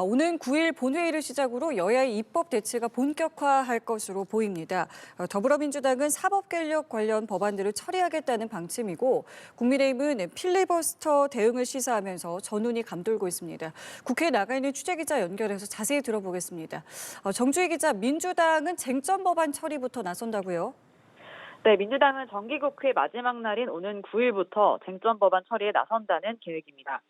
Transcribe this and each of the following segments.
오는 9일 본회의를 시작으로 여야의 입법 대치가 본격화할 것으로 보입니다. 더불어민주당은 사법개혁 관련 법안들을 처리하겠다는 방침이고 국민의힘은 필리버스터 대응을 시사하면서 전운이 감돌고 있습니다. 국회에 나가 있는 취재기자 연결해서 자세히 들어보겠습니다. 정주희 기자, 민주당은 쟁점 법안 처리부터 나선다고요? 네, 민주당은 정기국회 마지막 날인 오는 9일부터 쟁점 법안 처리에 나선다는 계획입니다.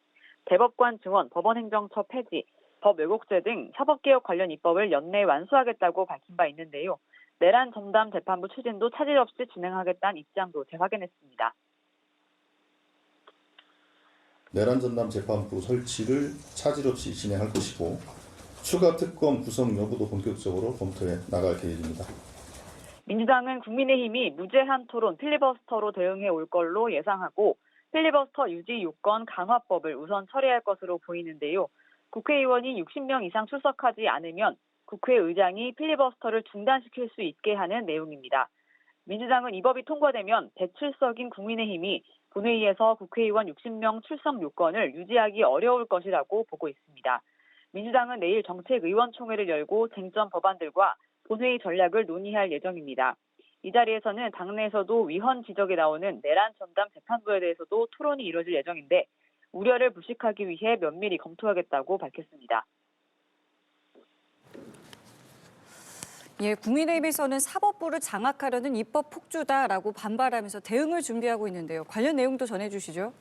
대법관 증원, 법원행정처 폐지, 법 왜곡죄 등 사법개혁 관련 입법을 연내에 완수하겠다고 밝힌 바 있는데요. 내란 전담 재판부 추진도 차질 없이 진행하겠다는 입장도 재확인했습니다. 내란 전담 재판부 설치를 차질 없이 진행할 것이고 추가 특검 구성 여부도 본격적으로 검토해 나갈 계획입니다. 민주당은 국민의힘이 무제한 토론 필리버스터로 대응해 올 걸로 예상하고 필리버스터 유지 요건 강화법을 우선 처리할 것으로 보이는데요. 국회의원이 60명 이상 출석하지 않으면 국회의장이 필리버스터를 중단시킬 수 있게 하는 내용입니다. 민주당은 이 법이 통과되면 대출석인 국민의힘이 본회의에서 국회의원 60명 출석 요건을 유지하기 어려울 것이라고 보고 있습니다. 민주당은 내일 정책의원총회를 열고 쟁점 법안들과 본회의 전략을 논의할 예정입니다. 이 자리에서는 당내에서도 위헌 지적이 나오는 내란 전담 재판부에 대해서도 토론이 이뤄질 예정인데 우려를 불식하기 위해 면밀히 검토하겠다고 밝혔습니다. 국민의힘에서는 사법부를 장악하려는 입법 폭주다라고 반발하면서 대응을 준비하고 있는데요. 관련 내용도 전해주시죠.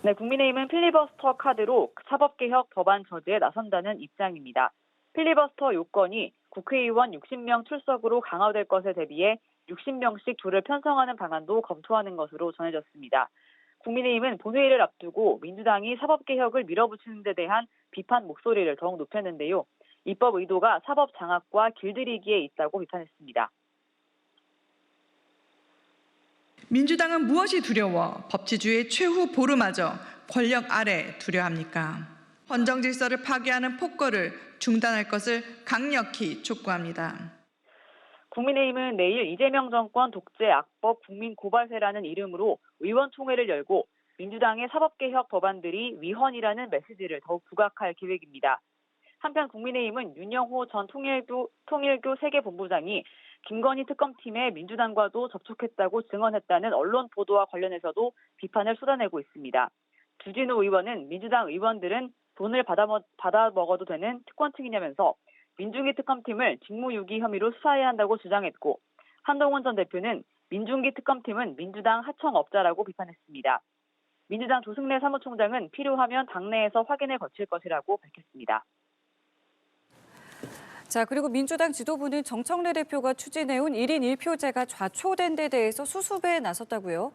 네, 국민의힘은 필리버스터 카드로 사법개혁 법안 저지에 나선다는 입장입니다. 필리버스터 요건이 국회의원 60명 출석으로 강화될 것에 대비해 60명씩 조를 편성하는 방안도 검토하는 것으로 전해졌습니다. 국민의힘은 본회의를 앞두고 민주당이 사법개혁을 밀어붙이는 데 대한 비판 목소리를 더욱 높였는데요. 입법 의도가 사법 장악과 길들이기에 있다고 비판했습니다. 민주당은 무엇이 두려워 법치주의의 최후 보루마저 권력 아래 두려워합니까? 헌정 질서를 파괴하는 폭거를 중단할 것을 강력히 촉구합니다. 국민의힘은 내일 이재명 정권 독재 악법 국민고발세라는 이름으로 의원총회를 열고 민주당의 사법개혁 법안들이 위헌이라는 메시지를 더욱 부각할 계획입니다. 한편 국민의힘은 윤영호 전 통일교 세계본부장이 김건희 특검팀에 민주당과도 접촉했다고 증언했다는 언론 보도와 관련해서도 비판을 쏟아내고 있습니다. 주진우 의원은 민주당 의원들은 돈을 받아 먹어도 되는 특권층이냐면서 민중기 특검팀을 직무유기 혐의로 수사해야 한다고 주장했고 한동훈 전 대표는 민중기 특검팀은 민주당 하청업자라고 비판했습니다. 민주당 조승래 사무총장은 필요하면 당내에서 확인을 거칠 것이라고 밝혔습니다. 그리고 민주당 지도부는 정청래 대표가 추진해온 1인 1표제가 좌초된 데 대해서 수습에 나섰다고요?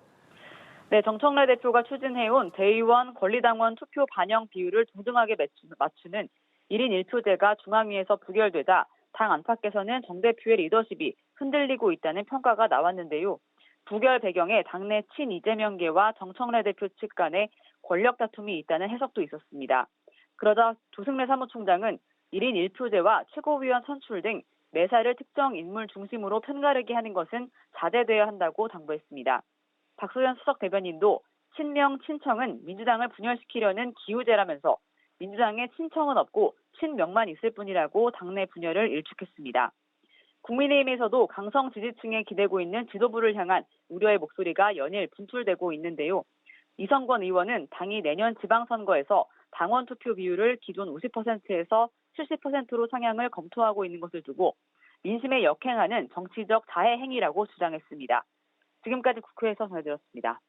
네, 정청래 대표가 추진해온 대의원, 권리당원 투표 반영 비율을 동등하게 맞추는 1인 1표제가 중앙위에서 부결되자 당 안팎에서는 정 대표의 리더십이 흔들리고 있다는 평가가 나왔는데요. 부결 배경에 당내 친이재명계와 정청래 대표 측 간의 권력 다툼이 있다는 해석도 있었습니다. 그러자 조승래 사무총장은 1인 1표제와 최고위원 선출 등 매사를 특정 인물 중심으로 편가르게 하는 것은 자제되어야 한다고 당부했습니다. 박소연 수석 대변인도 친명, 친청은 민주당을 분열시키려는 기우제라면서 민주당에 친청은 없고 친명만 있을 뿐이라고 당내 분열을 일축했습니다. 국민의힘에서도 강성 지지층에 기대고 있는 지도부를 향한 우려의 목소리가 연일 분출되고 있는데요. 이성권 의원은 당이 내년 지방선거에서 당원 투표 비율을 기존 50%에서 70%로 상향을 검토하고 있는 것을 두고 민심에 역행하는 정치적 자해 행위라고 주장했습니다. 지금까지 국회에서 전해드렸습니다.